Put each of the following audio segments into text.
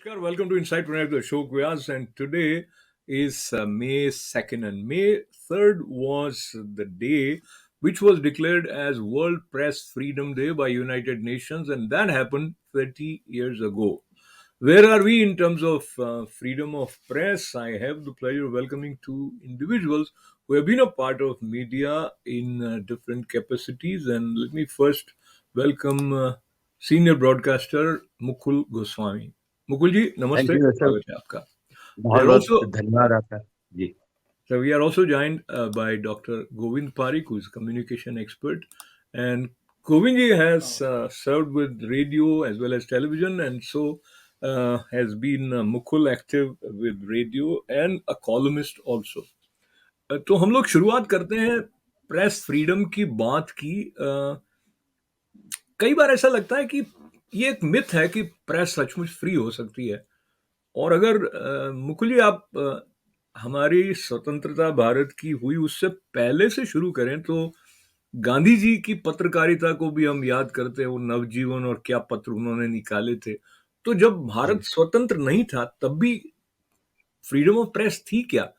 Namaskar, welcome to Inside Connect, the show Vyas, and today is May 2nd, and May 3rd was the day which was declared as World Press Freedom Day by United Nations, and that happened 30 years ago. Where are we in terms of freedom of press? I have the pleasure of welcoming two individuals who have been a part of media in different capacities, and let me first welcome senior broadcaster Mukul Goswami. Mukul ji thank नमस्ते, you Ashok. स्वागत है आपका। We बहुत are बहुत also धन्यवाद आपका जी। so we are also joined by Dr. Govind Parik, who is a communication expert, and Govind ji has served with radio as well as television, and so has been Mukul active with radio and a columnist also. तो हम लोग शुरुआत करते हैं press freedom की बात की। कई बार ऐसा लगता है कि ये एक मिथ है कि प्रेस सचमुच फ्री हो सकती है। और अगर मुकुल जी आप हमारी स्वतंत्रता भारत की हुई उससे पहले से शुरू करें तो गांधी जी की पत्रकारिता को भी हम याद करते हैं, वो नवजीवन और क्या पत्र उन्होंने निकाले थे। तो जब भारत जी स्वतंत्र नहीं था तब भी फ्रीडम ऑफ प्रेस थी क्या,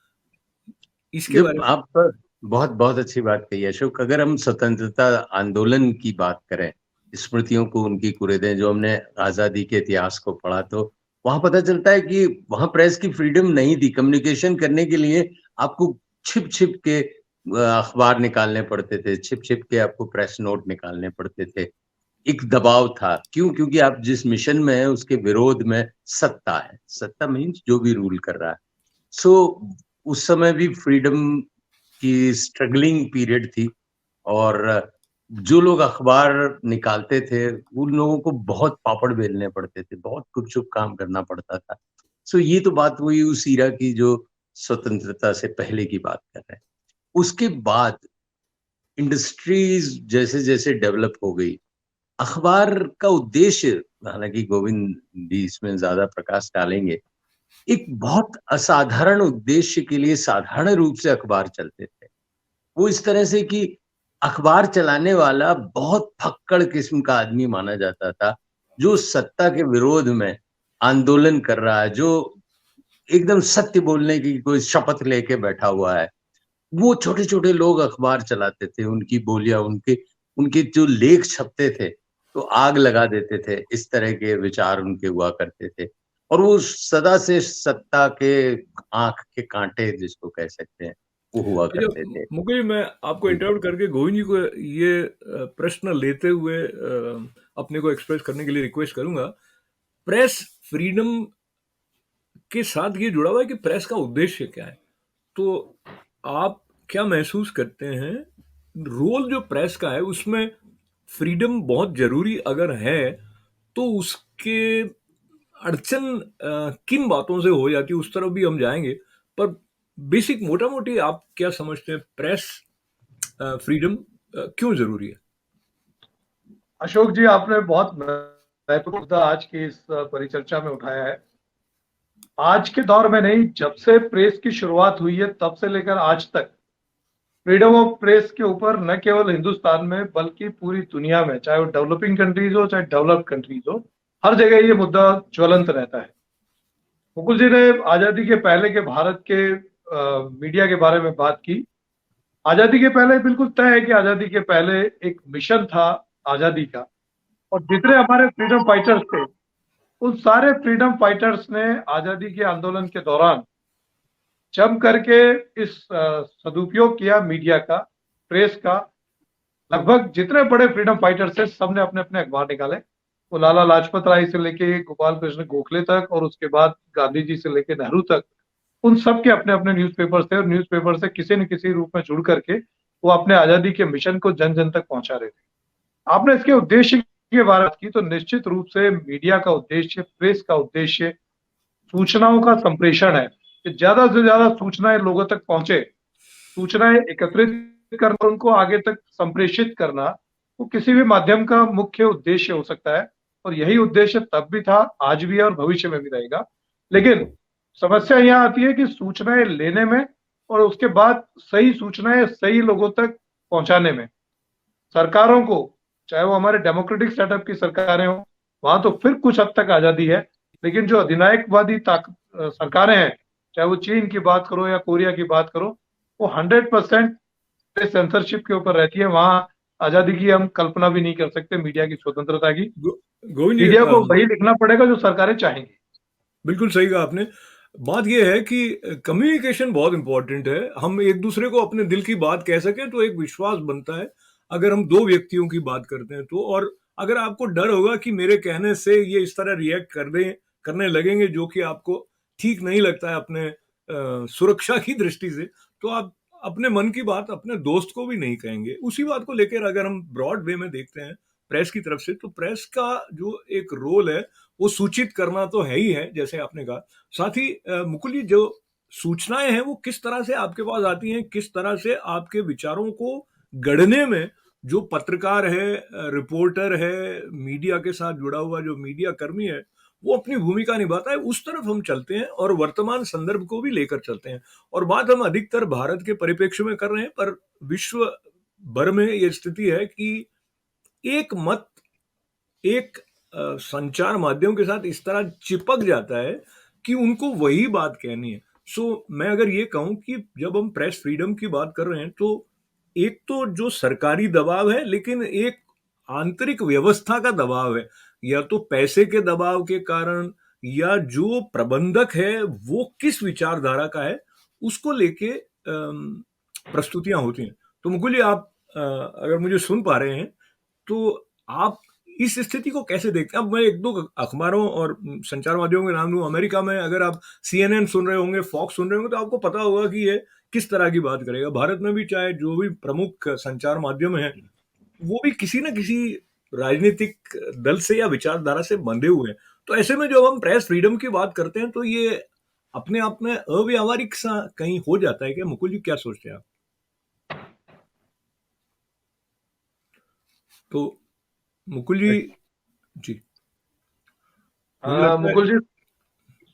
इसके बारे जब में? आप बहुत बहुत अच्छी बात कही अशोक। अगर हम स्वतंत्रता आंदोलन की बात करें, स्मृतियों को उनकी कुरेदें, जो हमने आजादी के इतिहास को पढ़ा, तो वहां पता चलता है कि वहां प्रेस की फ्रीडम नहीं थी। कम्युनिकेशन करने के लिए आपको छिप छिप के अखबार निकालने पड़ते थे, छिप छिप के आपको प्रेस नोट निकालने पड़ते थे। एक दबाव था। क्यों? क्योंकि आप जिस मिशन में है उसके विरोध में सत्ता है। सत्ता मीन्स जो भी रूल कर रहा है। सो उस समय भी फ्रीडम की स्ट्रगलिंग पीरियड थी, और जो लोग अखबार निकालते थे उन लोगों को बहुत पापड़ बेलने पड़ते थे, बहुत गुपचुप काम करना पड़ता था। सो ये तो बात हुई उस ईरा की जो स्वतंत्रता से पहले की बात कर रहे हैं। उसके बाद इंडस्ट्रीज जैसे जैसे डेवलप हो गई, अखबार का उद्देश्य, हालांकि गोविंद भी इसमें ज्यादा प्रकाश डालेंगे, एक बहुत असाधारण उद्देश्य के लिए साधारण रूप से अखबार चलते थे। वो इस तरह से कि अखबार चलाने वाला बहुत फक्कड़ किस्म का आदमी माना जाता था, जो सत्ता के विरोध में आंदोलन कर रहा है, जो एकदम सत्य बोलने की कोई शपथ लेके बैठा हुआ है। वो छोटे छोटे लोग अखबार चलाते थे, उनकी बोलियां, उनके उनके जो लेख छपते थे तो आग लगा देते थे। इस तरह के विचार उनके हुआ करते थे, और वो सदा से सत्ता के आंख के कांटे जिसको कह सकते हैं, वो हुआ करते अच्छा थे। मुकुल जी, मैं आपको जी इंटरप्ट करके गोविंद जी को ये प्रश्न लेते हुए अपने को एक्सप्रेस करने के लिए रिक्वेस्ट करूंगा। प्रेस फ्रीडम के साथ ये जुड़ा हुआ है कि प्रेस का उद्देश्य क्या है। तो आप क्या महसूस करते हैं, रोल जो प्रेस का है उसमें फ्रीडम बहुत जरूरी अगर है तो उसके अड़चन किन बातों से हो जाती है, उस तरफ भी हम जाएंगे। पर बेसिक मोटा मोटी आप क्या समझते हैं, प्रेस फ्रीडम क्यों जरूरी है? अशोक जी, आपने बहुत महत्वपूर्ण मुद्दा आज की इस परिचर्चा में उठाया है। आज के दौर में नहीं, जब से प्रेस की शुरुआत हुई है तब से लेकर आज तक फ्रीडम ऑफ प्रेस के ऊपर न केवल हिंदुस्तान में बल्कि पूरी दुनिया में, चाहे वो डेवलपिंग कंट्रीज हो चाहे डेवलप्ड कंट्रीज हो, हर जगह ये मुद्दा ज्वलंत रहता है। मुकुल जी ने आजादी के पहले के भारत के मीडिया के बारे में बात की। आजादी के पहले बिल्कुल तय है कि आजादी के पहले एक मिशन था आजादी का, और जितने हमारे फ्रीडम फाइटर्स थे उन सारे फ्रीडम फाइटर्स ने आजादी के आंदोलन के दौरान जम करके इस सदुपयोग किया मीडिया का, प्रेस का। लगभग जितने बड़े फ्रीडम फाइटर्स थे सबने अपने अपने अखबार निकाले। वो लाला लाजपत राय से लेके गोपाल कृष्ण गोखले तक, और उसके बाद गांधी जी से लेके नेहरू तक, उन सब के अपने अपने न्यूज़पेपर्स थे, और न्यूज़पेपर से किसी न किसी रूप में जुड़ करके वो अपने आजादी के मिशन को जन जन तक पहुंचा रहे थे। आपने इसके उद्देश्य की बात की, तो निश्चित रूप से मीडिया का उद्देश्य, प्रेस का उद्देश्य सूचनाओं का संप्रेषण है कि ज्यादा से ज्यादा सूचनाएं लोगों तक पहुंचे। सूचनाएं एकत्रित करना, उनको आगे तक संप्रेषित करना, वो किसी भी माध्यम का मुख्य उद्देश्य हो सकता है, और यही उद्देश्य तब भी था, आज भी है और भविष्य में भी रहेगा। लेकिन समस्या यहाँ आती है कि सूचनाएं लेने में और उसके बाद सही सूचनाएं सही लोगों तक पहुंचाने में सरकारों को, चाहे वो हमारे डेमोक्रेटिक सेटअप की सरकारें हो, वहां तो फिर कुछ हद तक आजादी है। लेकिन जो अधिनायकवादी सरकारें हैं, चाहे वो चीन की बात करो या कोरिया की बात करो, वो 100% सेंसरशिप के ऊपर रहती है। वहां आजादी की हम कल्पना भी नहीं कर सकते, मीडिया की स्वतंत्रता की। गोविंद जी, मीडिया को वही लिखना पड़ेगा जो सरकारें चाहेंगी। बिल्कुल सही कहा आपने। बात यह है कि कम्युनिकेशन बहुत इंपॉर्टेंट है। हम एक दूसरे को अपने दिल की बात कह सकें तो एक विश्वास बनता है। अगर हम दो व्यक्तियों की बात करते हैं तो, और अगर आपको डर होगा कि मेरे कहने से ये इस तरह रिएक्ट करने लगेंगे जो कि आपको ठीक नहीं लगता है अपने सुरक्षा की दृष्टि से, तो आप अपने मन की बात अपने दोस्त को भी नहीं कहेंगे। उसी बात को लेकर अगर हम ब्रॉड वे में देखते हैं प्रेस की तरफ से, तो प्रेस का जो एक रोल है वो सूचित करना तो है ही है, जैसे आपने कहा। साथ ही मुकुल जी, जो सूचनाएं हैं वो किस तरह से आपके पास आती हैं, किस तरह से आपके विचारों को गढ़ने में जो पत्रकार है, रिपोर्टर है, मीडिया के साथ जुड़ा हुआ जो मीडिया कर्मी है, वो अपनी भूमिका निभाता है, उस तरफ हम चलते हैं और वर्तमान संदर्भ को भी लेकर चलते हैं। और बात हम अधिकतर भारत के परिप्रेक्ष्य में कर रहे हैं, पर विश्व भर में ये स्थिति है कि एक मत एक संचार माध्यम के साथ इस तरह चिपक जाता है कि उनको वही बात कहनी है। मैं अगर ये कहूं कि जब हम प्रेस फ्रीडम की बात कर रहे हैं, तो एक तो जो सरकारी दबाव है, लेकिन एक आंतरिक व्यवस्था का दबाव है, या तो पैसे के दबाव के कारण, या जो प्रबंधक है वो किस विचारधारा का है, उसको लेके प्रस्तुतियां होती हैं। तो मुकुल जी, आप अगर मुझे सुन पा रहे हैं, तो आप इस स्थिति को कैसे देखते हैं? अब मैं एक दो अखबारों और संचार माध्यमों के नाम लूं। अमेरिका में अगर आप CNN सुन रहे होंगे, फॉक्स सुन रहे होंगे, तो आपको पता होगा कि ये किस तरह की बात करेगा। भारत में भी चाहे जो भी प्रमुख संचार माध्यम है, वो भी किसी न किसी राजनीतिक दल से या विचारधारा से बंधे हुए हैं। तो ऐसे में जब हम प्रेस फ्रीडम की बात करते हैं, तो ये अपने आप में अव्यावहारिक सा कहीं हो जाता है क्या? मुकुल जी, क्या सोचते हैं आप? तो मुकुल जी जी, मुझे लगता है मुकुल जी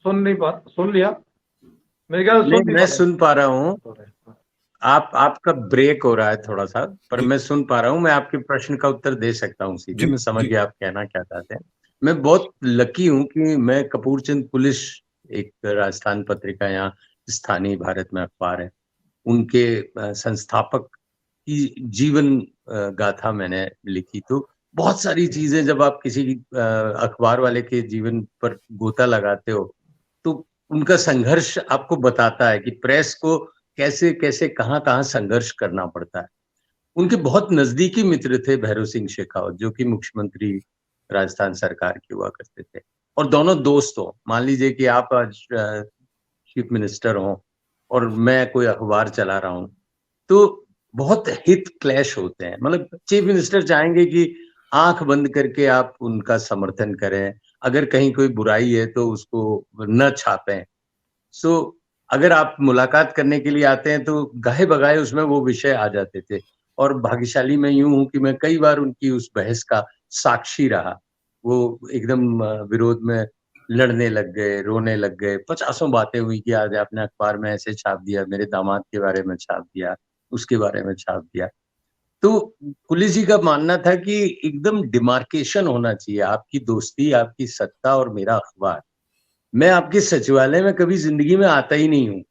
सुन लिया, मेरे ख्याल से नहीं, सुन नहीं मैं पा रहे। सुन पा रहा हूँ। आपका ब्रेक हो रहा है थोड़ा सा, पर जी मैं सुन पा रहा हूँ। मैं आपके प्रश्न का उत्तर दे सकता हूँ सीधे। जी मैं समझ जी गया आप कहना क्या चाहते हैं। मैं बहुत लकी हूँ कि मैं कपूर चंद पुलिस, एक राजस्थान पत्रिका यहाँ स्थानीय भारत में अखबार है, उनके संस्थापक की जीवन गाथा मैंने लिखी। तो बहुत सारी चीजें जब आप किसी अखबार वाले के जीवन पर गोता लगाते हो, तो उनका संघर्ष आपको बताता है कि प्रेस को कैसे कैसे कहाँ कहाँ संघर्ष करना पड़ता है। उनके बहुत नजदीकी मित्र थे भैरव सिंह शेखावत, जो कि मुख्यमंत्री राजस्थान सरकार के हुआ करते थे, और दोनों दोस्त हो। मान लीजिए कि आप आज चीफ मिनिस्टर हो और मैं कोई अखबार चला रहा हूँ, तो बहुत हित क्लैश होते हैं। मतलब चीफ मिनिस्टर चाहेंगे कि आंख बंद करके आप उनका समर्थन करें, अगर कहीं कोई बुराई है तो उसको न छापें। सो अगर आप मुलाकात करने के लिए आते हैं तो गाहे बगाए उसमें वो विषय आ जाते थे। और भाग्यशाली मैं यूं हूं कि मैं कई बार उनकी उस बहस का साक्षी रहा। वो एकदम विरोध में लड़ने लग गए, रोने लग गए, पचासों बातें हुई कि आज आपने अखबार में ऐसे छाप दिया, मेरे दामाद के बारे में छाप दिया, उसके बारे में छाप दिया। तो पुलिस जी का मानना था कि एकदम डिमार्केशन होना चाहिए, आपकी दोस्ती, आपकी सत्ता और मेरा अखबार। मैं आपके सचिवालय में कभी जिंदगी में आता ही नहीं हूँ,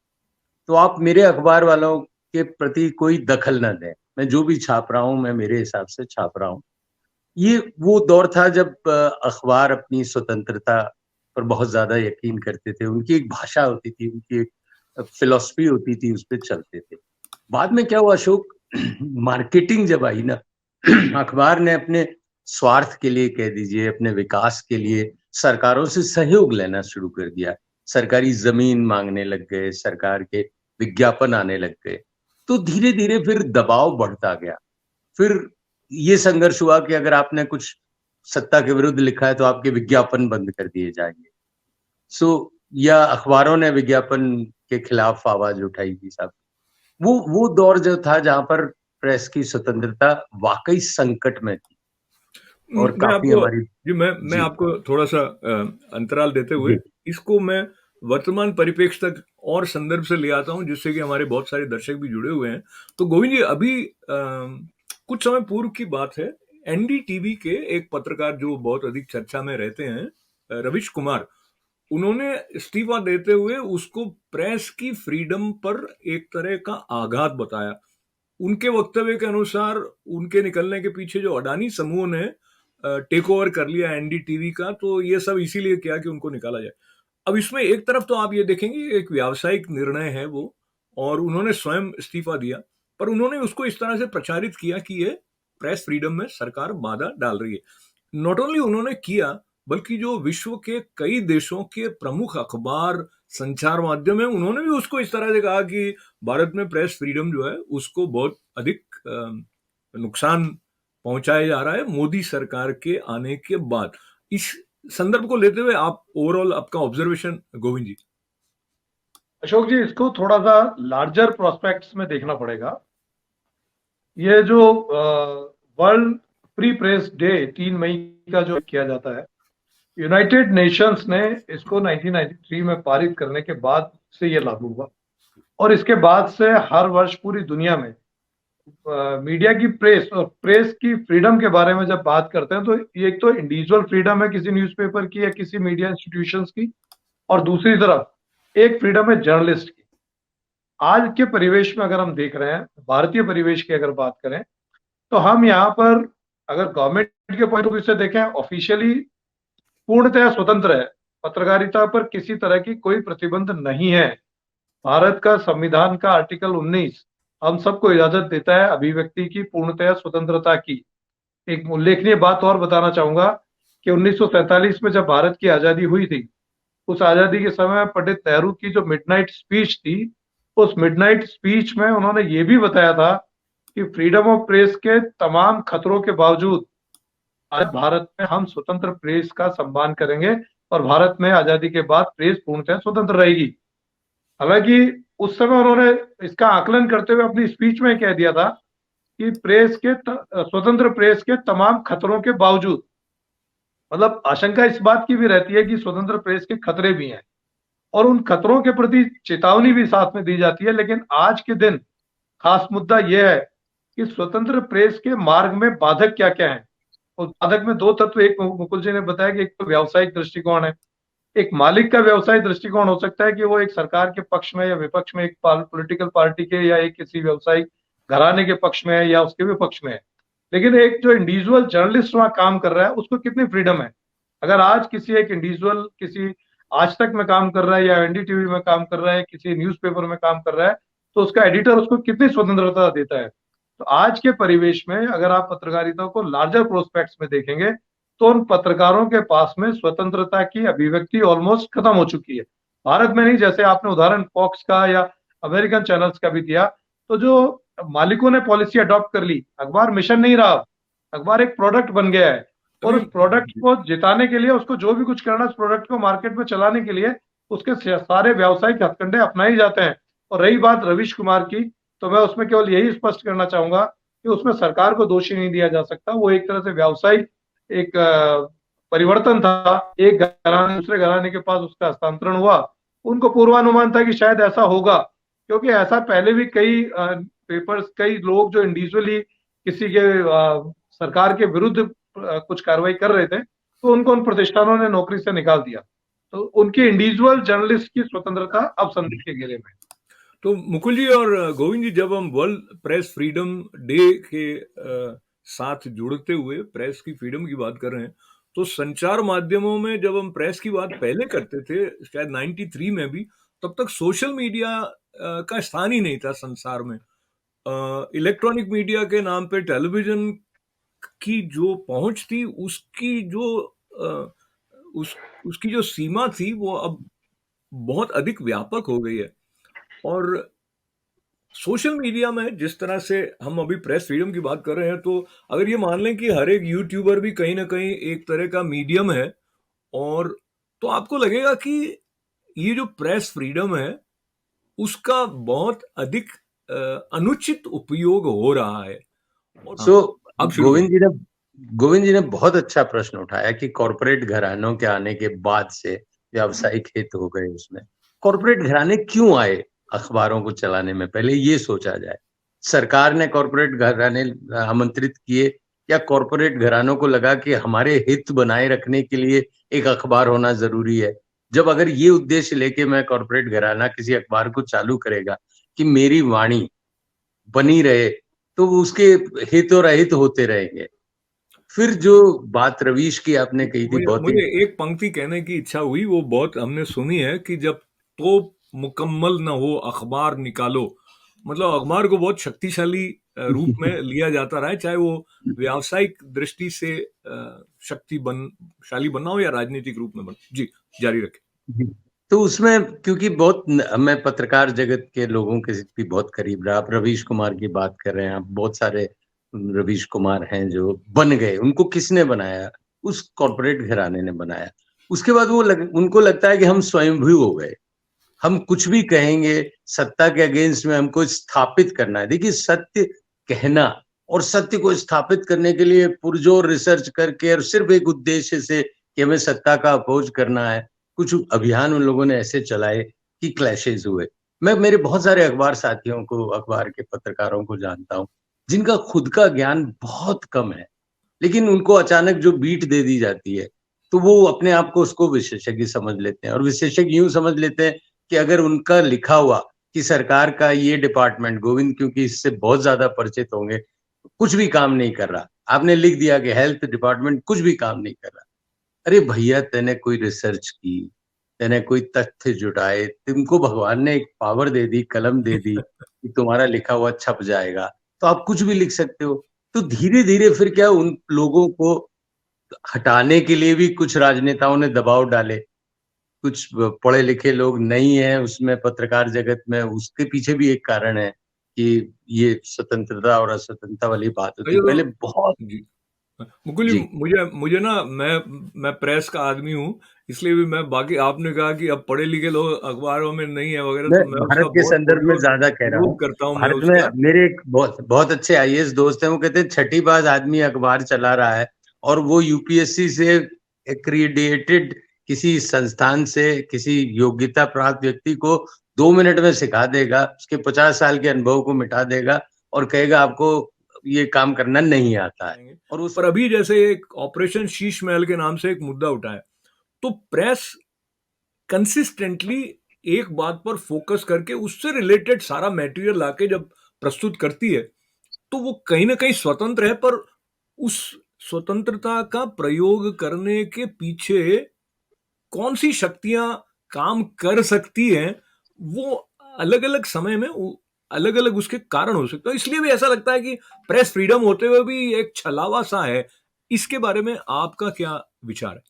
तो आप मेरे अखबार वालों के प्रति कोई दखल न दें। मैं जो भी छाप रहा हूँ मैं मेरे हिसाब से छाप रहा हूँ। ये वो दौर था जब अखबार अपनी स्वतंत्रता पर बहुत ज्यादा यकीन करते थे। उनकी एक भाषा होती थी, उनकी एक फिलॉसफी होती थी, उस पर चलते थे। बाद में क्या हुआ अशोक, मार्केटिंग जब आई ना, अखबार ने अपने स्वार्थ के लिए कह दीजिए, अपने विकास के लिए सरकारों से सहयोग लेना शुरू कर दिया। सरकारी जमीन मांगने लग गए, सरकार के विज्ञापन आने लग गए। तो धीरे धीरे फिर दबाव बढ़ता गया। फिर ये संघर्ष हुआ कि अगर आपने कुछ सत्ता के विरुद्ध लिखा है तो आपके विज्ञापन बंद कर दिए जाएंगे। सो या अखबारों ने विज्ञापन के खिलाफ आवाज उठाई थी साहब। वो दौर जो था जहां पर प्रेस की स्वतंत्रता वाकई संकट में थी और मैं काफी आपको हमारी। जी मैं जी आपको थोड़ा सा अंतराल देते हुए जी इसको मैं वर्तमान परिप्रेक्ष्य तक और संदर्भ से ले आता हूं, जिससे कि हमारे बहुत सारे दर्शक भी जुड़े हुए हैं। तो गोविंद जी, अभी कुछ समय पूर्व की बात है। NDTV के एक पत्रकार जो बहुत अधिक चर्चा में रहते हैं, रविश कुमार, उन्होंने इस्तीफा देते हुए उसको प्रेस की फ्रीडम पर एक तरह का आघात बताया। उनके वक्तव्य के अनुसार उनके निकलने के पीछे जो अडानी समूह ने टेक ओवर कर लिया एनडीटीवी का, तो ये सब इसीलिए किया कि उनको निकाला जाए। अब इसमें एक तरफ तो आप ये देखेंगे एक व्यावसायिक निर्णय है वो, और उन्होंने स्वयं इस्तीफा दिया, पर उन्होंने उसको इस तरह से प्रचारित किया कि ये प्रेस फ्रीडम में सरकार बाधा डाल रही है। नॉट ओनली उन्होंने किया, बल्कि जो विश्व के कई देशों के प्रमुख अखबार, संचार माध्यम है, उन्होंने भी उसको इस तरह से कहा कि भारत में प्रेस फ्रीडम जो है उसको बहुत अधिक नुकसान पहुंचाया जा रहा है मोदी सरकार के आने के बाद। इस संदर्भ को लेते हुए आप ओवरऑल आपका ऑब्जर्वेशन गोविंद जी। अशोक जी, इसको थोड़ा सा लार्जर प्रोस्पेक्ट्स में देखना पड़ेगा। ये जो वर्ल्ड फ्री प्रेस डे 3 मई का जो किया जाता है, यूनाइटेड नेशंस ने इसको 1993 में पारित करने के बाद से ये लागू हुआ, और इसके बाद से हर वर्ष पूरी दुनिया में मीडिया की प्रेस और प्रेस की फ्रीडम के बारे में जब बात करते हैं, तो ये एक तो इंडिविजुअल फ्रीडम है किसी न्यूज़पेपर की या किसी मीडिया इंस्टीट्यूशंस की, और दूसरी तरफ एक फ्रीडम है जर्नलिस्ट की। आज के परिवेश में अगर हम देख रहे हैं, भारतीय परिवेश की अगर बात करें, तो हम यहाँ पर अगर गवर्नमेंट के पॉइंट ऑफ व्यू से देखें, ऑफिशियली पूर्णतः स्वतंत्र है, पत्रकारिता पर किसी तरह की कोई प्रतिबंध नहीं है। भारत का संविधान का आर्टिकल 19 हम सबको इजाजत देता है अभिव्यक्ति की पूर्णतः स्वतंत्रता की। एक उल्लेखनीय बात और बताना चाहूंगा कि 1947 में जब भारत की आजादी हुई थी, उस आजादी के समय पंडित नेहरू की जो मिडनाइट स्पीच थी, उस मिडनाइट स्पीच में उन्होंने ये भी बताया था कि फ्रीडम ऑफ प्रेस के तमाम खतरों के बावजूद आज भारत में हम स्वतंत्र प्रेस का सम्मान करेंगे, और भारत में आजादी के बाद प्रेस पूर्णतः स्वतंत्र रहेगी। हालांकि उस समय उन्होंने इसका आकलन करते हुए अपनी स्पीच में कह दिया था कि स्वतंत्र प्रेस के तमाम खतरों के बावजूद, मतलब आशंका इस बात की भी रहती है कि स्वतंत्र प्रेस के खतरे भी हैं, और उन खतरों के प्रति चेतावनी भी साथ में दी जाती है। लेकिन आज के दिन खास मुद्दा यह है कि स्वतंत्र प्रेस के मार्ग में बाधक क्या क्या है। उस बाधक में दो तत्व, एक मुकुल जी ने बताया कि एक तो व्यावसायिक दृष्टिकोण है। एक मालिक का व्यवसायिक दृष्टिकोण हो सकता है कि वो एक सरकार के पक्ष में या विपक्ष में, एक पॉलिटिकल पार्टी के या एक किसी व्यवसायिक घराने के पक्ष में है या उसके विपक्ष में है। लेकिन एक जो इंडिविजुअल जर्नलिस्ट वहां काम कर रहा है, उसको कितनी फ्रीडम है। अगर आज किसी एक इंडिविजुअल किसी आज तक में काम कर रहा है या एनडीटीवी में काम कर रहा है, किसी न्यूज़पेपर में काम कर रहा है, तो उसका एडिटर उसको कितनी स्वतंत्रता देता है। तो आज के परिवेश में अगर आप पत्रकारिता को लार्जर प्रोस्पेक्ट्स में देखेंगे, तो उन पत्रकारों के पास में स्वतंत्रता की अभिव्यक्ति ऑलमोस्ट खत्म हो चुकी है। भारत में नहीं, जैसे आपने उदाहरण फॉक्स का या अमेरिकन चैनल्स का भी दिया, तो जो मालिकों ने पॉलिसी अडॉप्ट कर ली, अखबार मिशन नहीं रहा, अखबार एक प्रोडक्ट बन गया है, और उस प्रोडक्ट को जिताने के लिए उसको जो भी कुछ करना, उस प्रोडक्ट को मार्केट में चलाने के लिए उसके सारे व्यावसायिक हथकंडे अपनाए जाते हैं। और रही बात रवीश कुमार की, तो मैं उसमें केवल यही स्पष्ट करना चाहूंगा कि उसमें सरकार को दोषी नहीं दिया जा सकता। वो एक तरह से व्यावसायिक एक परिवर्तन था, एक घराने दूसरे घराने के पास उसका हस्तांतरण हुआ। उनको पूर्वानुमान था कि शायद ऐसा होगा, क्योंकि ऐसा पहले भी कई पेपर्स, कई लोग जो इंडिविजुअली किसी के सरकार के विरुद्ध कुछ कार्रवाई कर रहे थे, तो उनको उन प्रतिष्ठानों ने नौकरी से निकाल दिया। तो उनकी इंडिविजुअल जर्नलिस्ट की स्वतंत्रता अब संदेह के घेरे में। तो मुकुल जी और गोविंद जी, जब हम वर्ल्ड प्रेस फ्रीडम डे के साथ जुड़ते हुए प्रेस की फ्रीडम की बात कर रहे हैं, तो संचार माध्यमों में जब हम प्रेस की बात पहले करते थे, शायद 93 में भी, तब तक सोशल मीडिया का स्थान ही नहीं था संसार में। इलेक्ट्रॉनिक मीडिया के नाम पे टेलीविजन की जो पहुंच थी, उसकी जो सीमा थी, वो अब बहुत अधिक व्यापक हो गई है। और सोशल मीडिया में जिस तरह से हम अभी प्रेस फ्रीडम की बात कर रहे हैं, तो अगर ये मान लें कि हर एक यूट्यूबर भी कहीं ना कहीं एक तरह का मीडियम है, और तो आपको लगेगा कि ये जो प्रेस फ्रीडम है उसका बहुत अधिक अनुचित उपयोग हो रहा है। अब गोविंद जी ने बहुत अच्छा प्रश्न उठाया कि कॉरपोरेट घरानों के आने के बाद से व्यावसायिक हित हो गए। उसमें कॉरपोरेट घराने क्यों आए अखबारों को चलाने में, पहले ये सोचा जाए। सरकार ने कॉरपोरेट घराने आमंत्रित किए, या कॉरपोरेट घरानों को लगा कि हमारे हित बनाए रखने के लिए एक अखबार होना जरूरी है। जब अगर ये उद्देश्य लेके मैं कॉर्पोरेट घराना किसी अखबार को चालू करेगा कि मेरी वाणी बनी रहे, तो वो उसके हित और अहित होते रहेंगे। फिर जो बात रवीश की आपने कही थी, मुझे बहुत ही मुझे एक पंक्ति कहने की इच्छा हुई, वो बहुत हमने सुनी है कि जब तोप मुकम्मल न हो अखबार निकालो। मतलब अखबार को बहुत शक्तिशाली रूप में लिया जाता रहा है, चाहे वो व्यावसायिक दृष्टि से शक्तिशाली बनना हो या राजनीतिक रूप में बनना। जी, जारी रखें। तो उसमें क्योंकि बहुत मैं पत्रकार जगत के लोगों के भी बहुत करीब रहा। आप रवीश कुमार की बात कर रहे हैं, आप बहुत सारे रवीश कुमार हैं जो बन गए, उनको किसने बनाया? उस कॉर्पोरेट घराने ने बनाया। उसके बाद उनको लगता है कि हम स्वयंभू हो गए, हम कुछ भी कहेंगे सत्ता के अगेंस्ट में, हमको स्थापित करना है। देखिए, सत्य कहना और सत्य को स्थापित करने के लिए पुरजोर रिसर्च करके और सिर्फ एक उद्देश्य से कि हमें सत्ता का अपोज करना है, कुछ अभियान उन लोगों ने ऐसे चलाए कि क्लैशेस हुए। मैं मेरे बहुत सारे अखबार साथियों को, अखबार के पत्रकारों को जानता हूं जिनका खुद का ज्ञान बहुत कम है, लेकिन उनको अचानक जो बीट दे दी जाती है तो वो अपने आप को उसको विशेषज्ञ समझ लेते हैं। और विशेषज्ञ यूं समझ लेते हैं कि अगर उनका लिखा हुआ कि सरकार का ये डिपार्टमेंट, गोविंद क्योंकि इससे बहुत ज्यादा परिचित होंगे, कुछ भी काम नहीं कर रहा, आपने लिख दिया कि हेल्थ डिपार्टमेंट कुछ भी काम नहीं कर रहा। अरे भैया, तेने कोई रिसर्च की, तेने कोई तथ्य जुटाए, तुमको भगवान ने एक पावर दे दी, कलम दे दी कि तुम्हारा लिखा हुआ छप जाएगा, तो आप कुछ भी लिख सकते हो। तो धीरे धीरे फिर क्या, उन लोगों को हटाने के लिए भी कुछ राजनेताओं ने दबाव डाले, कुछ पढ़े लिखे लोग नहीं है उसमें पत्रकार जगत में, उसके पीछे भी एक कारण है कि ये स्वतंत्रता और असवतंत्रता वाली बात होती ये पहले तो बहुत। जी, मुकुल जी, जी, मुझे मुझे ना मैं प्रेस का आदमी हूँ, इसलिए भी मैं बाकी आपने कहा कि अब पढ़े लिखे लोग अखबारों में नहीं है वगैरह, मैं तो मैं भारत उसका के बहुत संदर्भ में पुरजोर ज्यादा कह रहा हूँ। विरोध करता हूँ मैं भारत में उसका। मेरे एक बहुत बहुत अच्छे आईएएस दोस्त हैं, वो कहते हैं छठी बार आदमी अखबार चला रहा है और वो यूपीएससी से एक्रीडिएटेड किसी संस्थान से किसी योग्यता प्राप्त व्यक्ति को 2 मिनट में सिखा देगा, उसके 50 साल के अनुभव को मिटा देगा और कहेगा आपको ये काम करना नहीं आता है। और उस पर अभी जैसे एक ऑपरेशन शीश महल के नाम से एक मुद्दा उठा है, तो प्रेस कंसिस्टेंटली एक बात पर फोकस करके उससे रिलेटेड सारा मटेरियल लाके जब प्रस्तुत करती है, तो वो कहीं ना कहीं स्वतंत्र है, पर उस स्वतंत्रता का प्रयोग करने के पीछे कौन सी शक्तियां काम कर सकती हैं, वो अलग अलग समय में अलग अलग उसके कारण हो सकते हैं। इसलिए भी ऐसा लगता है कि प्रेस फ्रीडम होते हुए भी एक छलावा सा है। इसके बारे में आपका क्या विचार है?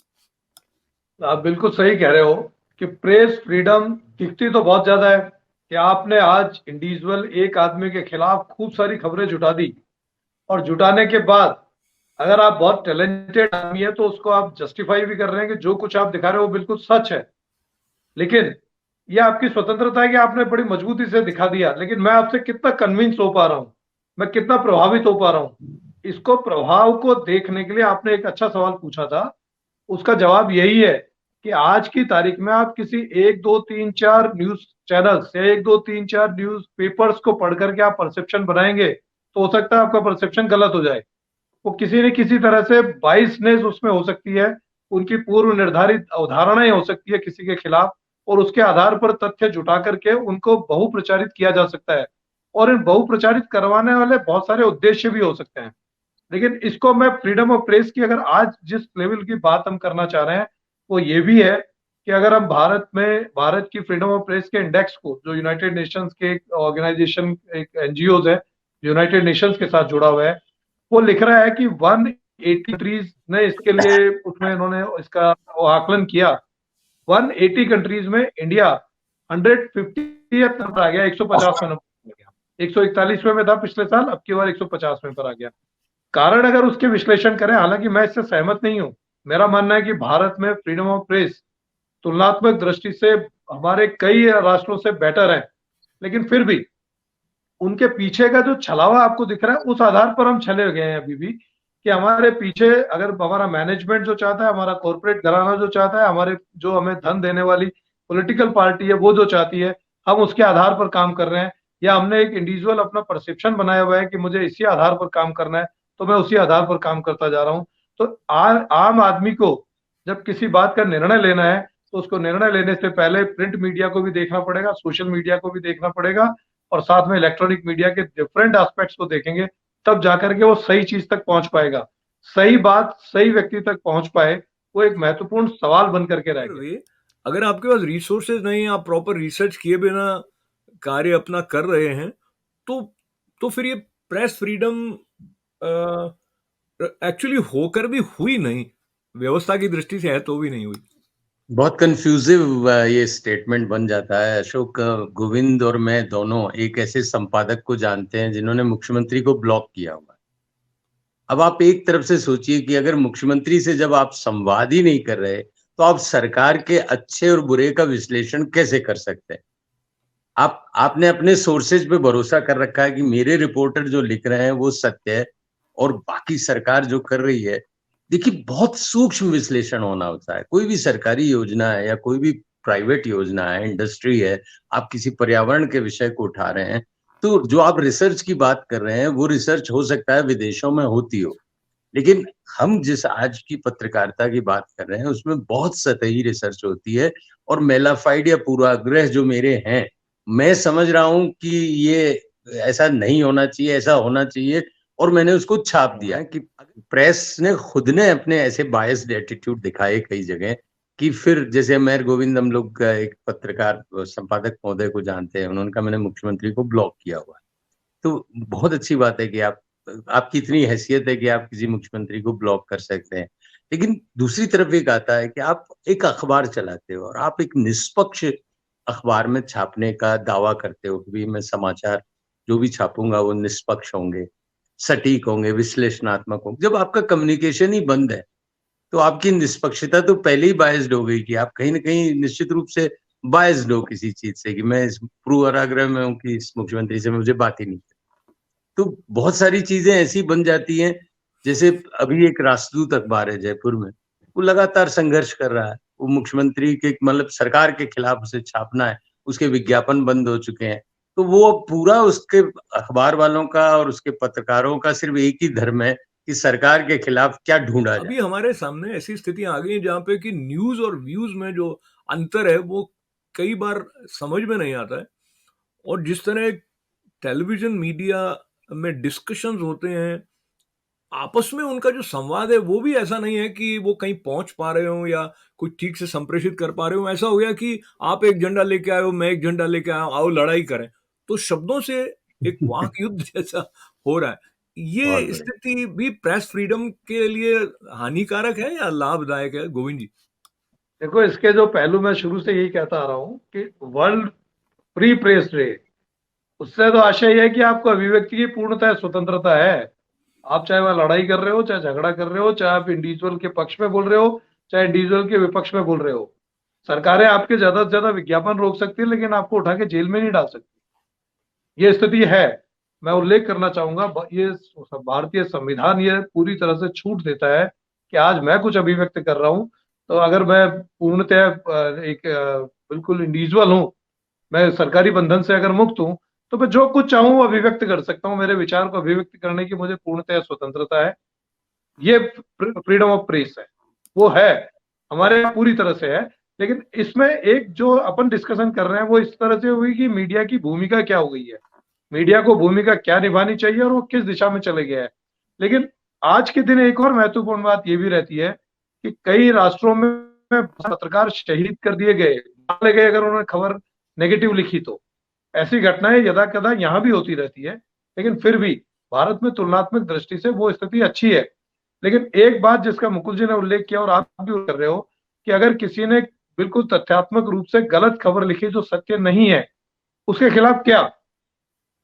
आप बिल्कुल सही कह रहे हो कि प्रेस फ्रीडम दिखती तो बहुत ज्यादा है कि आपने आज इंडिविजुअल एक आदमी के खिलाफ खूब सारी खबरें जुटा दी, और जुटाने के बाद अगर आप बहुत टैलेंटेड आदमी है तो उसको आप जस्टिफाई भी कर रहे हैं कि जो कुछ आप दिखा रहे हो वो बिल्कुल सच है। लेकिन ये आपकी स्वतंत्रता है कि आपने बड़ी मजबूती से दिखा दिया, लेकिन मैं आपसे कितना कन्विंस हो पा रहा हूं, मैं कितना प्रभावित हो पा रहा हूं, इसको प्रभाव को देखने के लिए आपने एक अच्छा सवाल पूछा था। उसका जवाब यही है कि आज की तारीख में आप किसी 1 2 3 4 न्यूज चैनल्स या 1 2 3 4 न्यूज पेपर्स को पढ़ करके आप परसेप्शन बनाएंगे तो हो सकता है आपका परसेप्शन गलत हो जाए। वो किसी न किसी तरह से बाइसनेस उसमें हो सकती है, उनकी पूर्व निर्धारित अवधारणाएं हो सकती है किसी के खिलाफ, और उसके आधार पर तथ्य जुटा करके उनको बहुप्रचारित किया जा सकता है। और इन बहुप्रचारित करवाने वाले बहुत सारे उद्देश्य भी हो सकते हैं। लेकिन इसको मैं फ्रीडम ऑफ प्रेस की अगर आज जिस लेवल की बात हम करना चाह रहे हैं वो ये भी है कि अगर हम भारत की फ्रीडम ऑफ प्रेस के इंडेक्स को, जो यूनाइटेड नेशंस के एक ऑर्गेनाइजेशन, एक एनजीओ है, यूनाइटेड नेशंस के साथ जुड़ा हुआ है, वो लिख रहा है कि 180 कंट्रीज ने इसके लिए, उसमें इन्होंने इसका आकलन किया। 180 कंट्रीज में इंडिया 150 नंबर आ गया, 150वें नंबर आ गया। 141वें में था पिछले साल, अब की बार 150वें पर आ गया। कारण अगर उसके विश्लेषण करें, हालांकि मैं इससे सहमत नहीं हूं, मेरा मानना है कि भारत में फ्रीडम ऑफ प्रेस तुलनात्मक दृष्टि से हमारे कई राष्ट्रों से बेटर है, लेकिन फिर भी उनके पीछे का जो छलावा आपको दिख रहा है उस आधार पर हम छले गए हैं अभी भी, कि हमारे पीछे अगर हमारा मैनेजमेंट जो चाहता है, हमारा कॉर्पोरेट घराना जो चाहता है, हमारे जो हमें धन देने वाली पॉलिटिकल पार्टी है वो जो चाहती है, हम उसके आधार पर काम कर रहे हैं, या हमने एक इंडिविजुअल अपना परसेप्शन बनाया हुआ है कि मुझे इसी आधार पर काम करना है, तो मैं उसी आधार पर काम करता जा रहा हूं। तो आम आदमी को जब किसी बात का निर्णय लेना है तो उसको निर्णय लेने से पहले प्रिंट मीडिया को भी देखना पड़ेगा, सोशल मीडिया को भी देखना पड़ेगा, और साथ में इलेक्ट्रॉनिक मीडिया के डिफरेंट एस्पेक्ट्स को देखेंगे, तब जाकर के वो सही चीज तक पहुंच पाएगा। सही बात सही व्यक्ति तक पहुंच पाए, वो एक महत्वपूर्ण सवाल बन करके रह गया। अगर आपके पास रिसोर्सेज नहीं, आप प्रॉपर रिसर्च किए बिना कार्य अपना कर रहे हैं, तो फिर ये प्रेस फ्रीडम एक्चुअली होकर भी हुई नहीं, व्यवस्था की दृष्टि से है तो भी नहीं हुई। बहुत कंफ्यूजिव ये स्टेटमेंट बन जाता है। अशोक, गोविंद और मैं दोनों एक ऐसे संपादक को जानते हैं जिन्होंने मुख्यमंत्री को ब्लॉक किया हुआ है। अब आप एक तरफ से सोचिए कि अगर मुख्यमंत्री से जब आप संवाद ही नहीं कर रहे, तो आप सरकार के अच्छे और बुरे का विश्लेषण कैसे कर सकते हैं? आपने अपने सोर्सेज पे भरोसा कर रखा है कि मेरे रिपोर्टर जो लिख रहे हैं वो सत्य है, और बाकी सरकार जो कर रही है, देखिए बहुत सूक्ष्म विश्लेषण होना होता है। कोई भी सरकारी योजना है या कोई भी प्राइवेट योजना है, इंडस्ट्री है, आप किसी पर्यावरण के विषय को उठा रहे हैं, तो जो आप रिसर्च की बात कर रहे हैं वो रिसर्च हो सकता है विदेशों में होती हो, लेकिन हम जिस आज की पत्रकारिता की बात कर रहे हैं उसमें बहुत सतही रिसर्च होती है। और मेलाफाइड या पूर्वाग्रह जो मेरे हैं, मैं समझ रहा हूं कि ये ऐसा नहीं होना चाहिए, ऐसा होना चाहिए, और मैंने उसको छाप दिया कि प्रेस ने खुद ने अपने ऐसे बायस्ड एटीट्यूड दिखाए कई जगह, कि फिर जैसे अमर गोविंद, हम लोग एक पत्रकार संपादक महोदय को जानते हैं, उन्होंने कहा मैंने मुख्यमंत्री को ब्लॉक किया हुआ है। तो बहुत अच्छी बात है कि आपकी इतनी हैसियत है कि आप किसी मुख्यमंत्री को ब्लॉक कर सकते हैं। लेकिन दूसरी तरफ एक आता है कि आप एक अखबार चलाते हो और आप एक निष्पक्ष अखबार में छापने का दावा करते हो कि भी मैं समाचार जो भी छापूंगा वो निष्पक्ष होंगे, सटीक होंगे, विश्लेषणात्मक होंगे। जब आपका कम्युनिकेशन ही बंद है, तो आपकी निष्पक्षता तो पहले ही बायस्ड हो गई कि आप कहीं ना कहीं निश्चित रूप से बायस्ड हो किसी चीज से, कि मैं इस पूर्वाग्रह में हूँ कि इस मुख्यमंत्री से मुझे बात ही नहीं। तो बहुत सारी चीजें ऐसी बन जाती हैं। जैसे अभी एक राष्ट्रदूत अखबार है जयपुर में, वो लगातार संघर्ष कर रहा है। वो मुख्यमंत्री के मतलब सरकार के खिलाफ उसे छापना है, उसके विज्ञापन बंद हो चुके हैं। तो वो पूरा उसके अखबार वालों का और उसके पत्रकारों का सिर्फ एक ही धर्म है कि सरकार के खिलाफ क्या ढूंढा जाए। अभी हमारे सामने ऐसी स्थितियां आ गई हैं जहाँ पे कि न्यूज और व्यूज में जो अंतर है वो कई बार समझ में नहीं आता है। और जिस तरह टेलीविजन मीडिया में डिस्कशंस होते हैं, आपस में उनका जो संवाद है वो भी ऐसा नहीं है कि वो कहीं पहुंच पा रहे हो या कुछ ठीक से संप्रेषित कर पा रहे हो। ऐसा हो गया कि आप एक झंडा लेके आए हो, मैं एक झंडा लेके आया हूं, आओ लड़ाई करें। तो शब्दों से एक वाक युद्ध जैसा हो रहा है। बहुत ये बढ़िया। स्थिति भी प्रेस फ्रीडम के लिए हानिकारक है या लाभदायक है, गोविंद जी? देखो, इसके जो पहलू मैं शुरू से यही कहता आ रहा हूँ कि वर्ल्ड फ्री प्रेस डे, उससे तो आशय यह है कि आपको अभिव्यक्ति की पूर्णतः स्वतंत्रता है। आप चाहे वह लड़ाई कर रहे हो, चाहे झगड़ा कर रहे हो, चाहे आप इंडिविजुअल के पक्ष में बोल रहे हो, चाहे इंडिविजुअल के विपक्ष में बोल रहे हो, सरकारें आपके ज्यादा से ज्यादा विज्ञापन रोक सकती है, लेकिन आपको उठा के जेल में नहीं डाल सकती। ये स्थिति है। मैं उल्लेख करना चाहूंगा, ये भारतीय संविधान ये पूरी तरह से छूट देता है कि आज मैं कुछ अभिव्यक्त कर रहा हूं, तो अगर मैं पूर्णतः एक बिल्कुल इंडिविजुअल हूं, मैं सरकारी बंधन से अगर मुक्त हूं, तो मैं जो कुछ चाहूं वो अभिव्यक्त कर सकता हूं। मेरे विचार को अभिव्यक्त करने की मुझे पूर्णतः स्वतंत्रता है। ये फ्रीडम ऑफ प्रेस है, वो है हमारे यहाँ पूरी तरह से है। लेकिन इसमें एक जो अपन डिस्कशन कर रहे हैं वो इस तरह से हुई कि मीडिया की भूमिका क्या हो गई है, मीडिया को भूमिका क्या निभानी चाहिए और वो किस दिशा में चले गया है। लेकिन आज के दिन एक और महत्वपूर्ण बात ये भी रहती है कि कई राष्ट्रों में पत्रकार शहीद कर दिए गए, मारे गए अगर उन्होंने खबर नेगेटिव लिखी तो। ऐसी घटनाएं यदा कदा यहाँ भी होती रहती है, लेकिन फिर भी भारत में तुलनात्मक दृष्टि से वो स्थिति अच्छी है। लेकिन एक बात जिसका मुकुल जी ने उल्लेख किया और आप भी कर रहे हो, कि अगर किसी ने बिल्कुल तथ्यात्मक रूप से गलत खबर लिखी जो सत्य नहीं है, उसके खिलाफ क्या?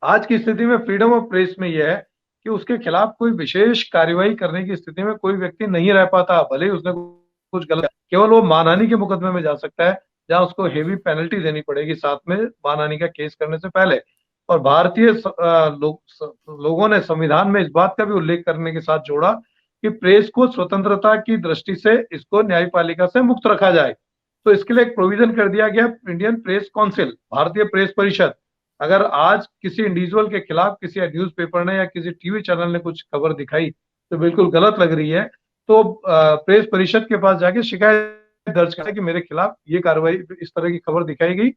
आज की स्थिति में फ्रीडम ऑफ प्रेस में यह है कि उसके खिलाफ कोई विशेष कार्यवाही करने की स्थिति में कोई व्यक्ति नहीं रह पाता, भले ही उसने कुछ गलत, केवल वो मानहानि के मुकदमे में जा सकता है, जहां उसको हेवी पेनल्टी देनी पड़ेगी साथ में मानहानि का केस करने से पहले। और भारतीय लोगों ने संविधान में इस बात का भी उल्लेख करने के साथ जोड़ा कि प्रेस को स्वतंत्रता की दृष्टि से इसको न्यायपालिका से मुक्त रखा जाए। तो इसके लिए एक प्रोविजन कर दिया गया, इंडियन प्रेस काउंसिल, भारतीय प्रेस परिषद। अगर आज किसी इंडिविजुअल के खिलाफ किसी न्यूज़पेपर ने या किसी टीवी चैनल ने कुछ खबर दिखाई तो बिल्कुल गलत लग रही है, तो प्रेस परिषद के पास जाके शिकायत दर्ज करा कि मेरे खिलाफ ये कार्रवाई, इस तरह की खबर दिखाई गई,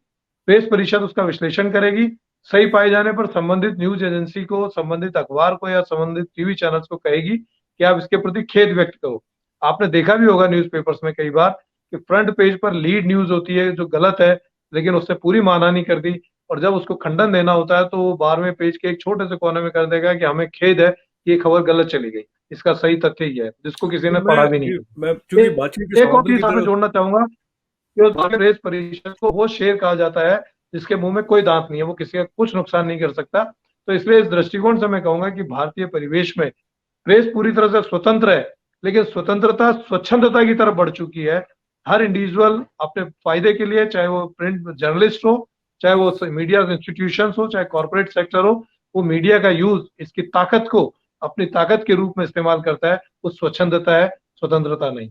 प्रेस परिषद उसका विश्लेषण करेगी, सही पाए जाने पर संबंधित न्यूज एजेंसी को, संबंधित अखबार को या संबंधित टीवी चैनल्स को कहेगी कि आप इसके प्रति खेद व्यक्त करो। आपने देखा भी होगा न्यूज़पेपर्स में कई बार कि फ्रंट पेज पर लीड न्यूज होती है जो गलत है, लेकिन उसने पूरी मानहानि कर दी, और जब उसको खंडन देना होता है तो वो 12वें पेज के एक छोटे से कोने में कर देगा कि हमें खेद है कि ये खबर गलत चली गई, इसका सही तथ्य ये है, जिसको किसी ने पढ़ा भी नहीं है। मैं चूंकि बातचीत के एक और समापन चीज की यहाँ पे तरफ जोड़ना चाहूंगा कि उस प्रेस परिषद को वो शेर कहा जाता है जिसके मुंह में कोई दांत नहीं है, वो किसी का कुछ नुकसान नहीं कर सकता। तो इसलिए इस दृष्टिकोण से मैं कहूंगा कि भारतीय परिवेश में प्रेस पूरी तरह से स्वतंत्र है, लेकिन स्वतंत्रता स्वच्छंदता की तरफ बढ़ चुकी है। हर इंडिविजुअल अपने फायदे के लिए, चाहे वो प्रिंट जर्नलिस्ट हो, चाहे वो मीडिया इंस्टीट्यूशन हो, चाहे कॉर्पोरेट सेक्टर हो, वो मीडिया का यूज इसकी ताकत को अपनी ताकत के रूप में इस्तेमाल करता है। वो स्वच्छंदता है, स्वतंत्रता नहीं।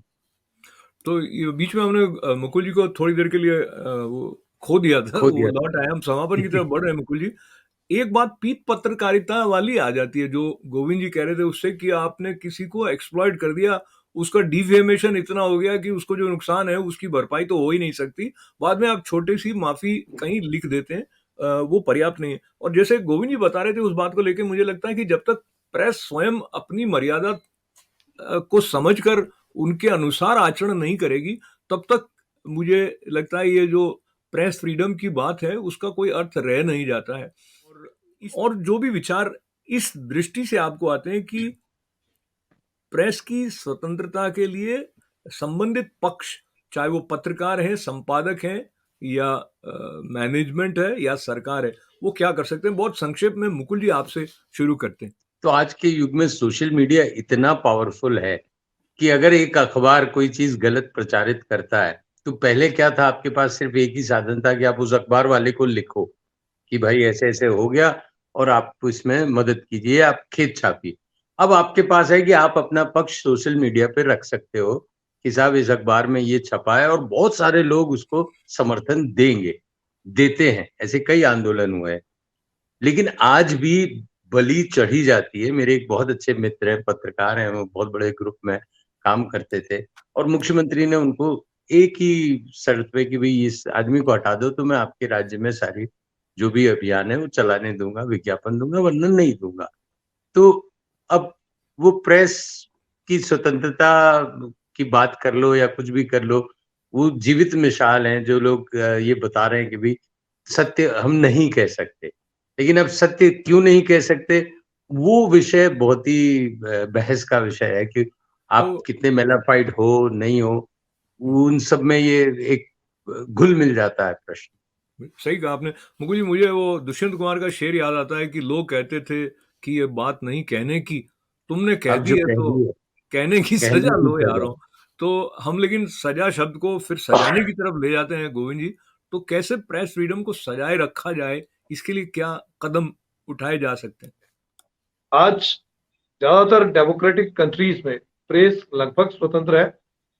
तो ये बीच में हमने मुकुल जी को थोड़ी देर के लिए वो खो दिया था, खो वो दिया लौट आए, हम समापन की था। तरफ बढ़ रहे हैं मुकुल जी। एक बात पीत पत्रकारिता वाली आ जाती है जो गोविंद जी कह रहे थे उससे, कि आपने किसी को एक्सप्लॉइट कर दिया, उसका डिफेमेशन इतना हो गया कि उसको जो नुकसान है उसकी भरपाई तो हो ही नहीं सकती, बाद में आप छोटी सी माफी कहीं लिख देते हैं, वो पर्याप्त नहीं है। और जैसे गोविंद जी बता रहे थे उस बात को लेकर, मुझे लगता है कि जब तक प्रेस स्वयं अपनी मर्यादा को समझकर उनके अनुसार आचरण नहीं करेगी, तब तक मुझे लगता है ये जो प्रेस फ्रीडम की बात है उसका कोई अर्थ रह नहीं जाता है। और जो भी विचार इस दृष्टि से आपको आते हैं कि प्रेस की स्वतंत्रता के लिए संबंधित पक्ष, चाहे वो पत्रकार हैं, संपादक हैं, या मैनेजमेंट है, या सरकार है, वो क्या कर सकते हैं? बहुत संक्षेप में मुकुल जी आपसे शुरू करते हैं। तो आज के युग में सोशल मीडिया इतना पावरफुल है कि अगर एक अखबार कोई चीज गलत प्रचारित करता है, तो पहले क्या था, आपके पास सिर्फ एक ही साधन था कि आप उस अखबार वाले को लिखो कि भाई ऐसे ऐसे हो गया और आप इसमें मदद कीजिए, आप खेद छापिए। अब आपके पास है कि आप अपना पक्ष सोशल मीडिया पे रख सकते हो कि साहब इस अखबार में ये छपा है, और बहुत सारे लोग उसको समर्थन देंगे, देते हैं। ऐसे कई आंदोलन हुए हैं। लेकिन आज भी बलि चढ़ी जाती है। मेरे एक बहुत अच्छे मित्र हैं, पत्रकार हैं, वो बहुत बड़े ग्रुप में काम करते थे, और मुख्यमंत्री ने उनको एक ही शर्त पे कि भाई इस आदमी को हटा दो तो मैं आपके राज्य में सारी जो भी अभियान है वो चलाने दूंगा, विज्ञापन दूंगा, वरना नहीं दूंगा। तो अब वो प्रेस की स्वतंत्रता की बात कर लो या कुछ भी कर लो, वो जीवित मिसाल हैं जो लोग ये बता रहे हैं कि भाई सत्य हम नहीं कह सकते। लेकिन अब सत्य क्यों नहीं कह सकते, वो विषय बहुत ही बहस का विषय है कि आप तो कितने मेलाफाइड हो, नहीं हो, उन सब में ये एक घुल मिल जाता है प्रश्न। सही कहा आपने मुकुल जी। मुझे वो दुष्यंत कुमार का शेर याद आता है कि लोग कहते थे कि ये बात नहीं कहने की, तुमने कह अब दी जो है कह तो दिए, कहने की कहने सजा की लो सजा। यारों। तो हम लेकिन सजा शब्द को फिर सजाने की तरफ ले जाते हैं गोविंद जी। तो कैसे प्रेस फ्रीडम को सजाए रखा जाए, इसके लिए क्या कदम उठाए जा सकते हैं? आज ज्यादातर डेमोक्रेटिक कंट्रीज में प्रेस लगभग स्वतंत्र है,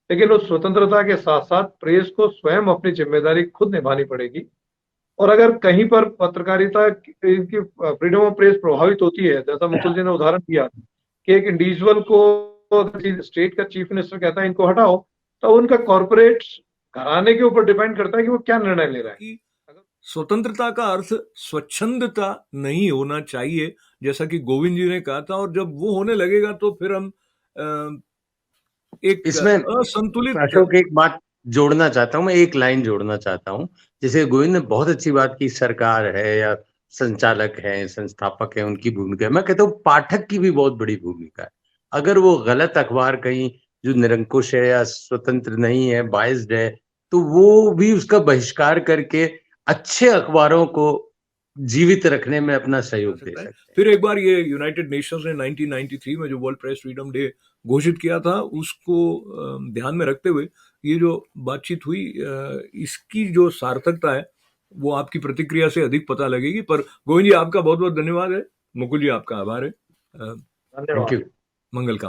लेकिन उस स्वतंत्रता के साथ साथ प्रेस को स्वयं अपनी जिम्मेदारी खुद निभानी पड़ेगी। और अगर कहीं पर पत्रकारिता की फ्रीडम ऑफ प्रेस प्रभावित होती है, जैसा मुकुल जी ने उदाहरण दिया कि एक इंडिविजुअल को स्टेट का चीफ मिनिस्टर कहता है इनको हटाओ, तो उनका कॉर्पोरेट घराने के ऊपर डिपेंड करता है कि वो क्या निर्णय ले रहा है। कि स्वतंत्रता का अर्थ स्वच्छंदता नहीं होना चाहिए, जैसा कि गोविंद जी ने कहा था। और जब वो होने लगेगा तो फिर हम एक इसमें असंतुलित अशोक एक बात जोड़ना चाहता हूँ, मैं एक लाइन जोड़ना चाहता हूँ। जैसे गोविंद ने बहुत अच्छी बात की, सरकार है या संचालक है, संस्थापक है, उनकी भूमिका है। मैं कहता हूँ पाठक की भी बहुत बड़ी भूमिका है। अगर वो गलत अखबार कहीं जो निरंकुश है या स्वतंत्र नहीं है, बाइज्ड है, तो वो भी उसका बहिष्कार करके अच्छे अखबारों को जीवित रखने में अपना जा सहयोग दे सकता है। सकते हैं। फिर एक बार ये यूनाइटेड नेशंस ने 1993 में जो वर्ल्ड प्रेस फ्रीडम डे घोषित किया था, उसको ध्यान में रखते हुए ये जो बातचीत हुई, इसकी जो सार्थकता है वो आपकी प्रतिक्रिया से अधिक पता लगेगी। पर गोविंद जी आपका बहुत बहुत धन्यवाद है, मुकुल जी आपका आभार है। थैंक धन्यवाद। यू। मंगल कामना।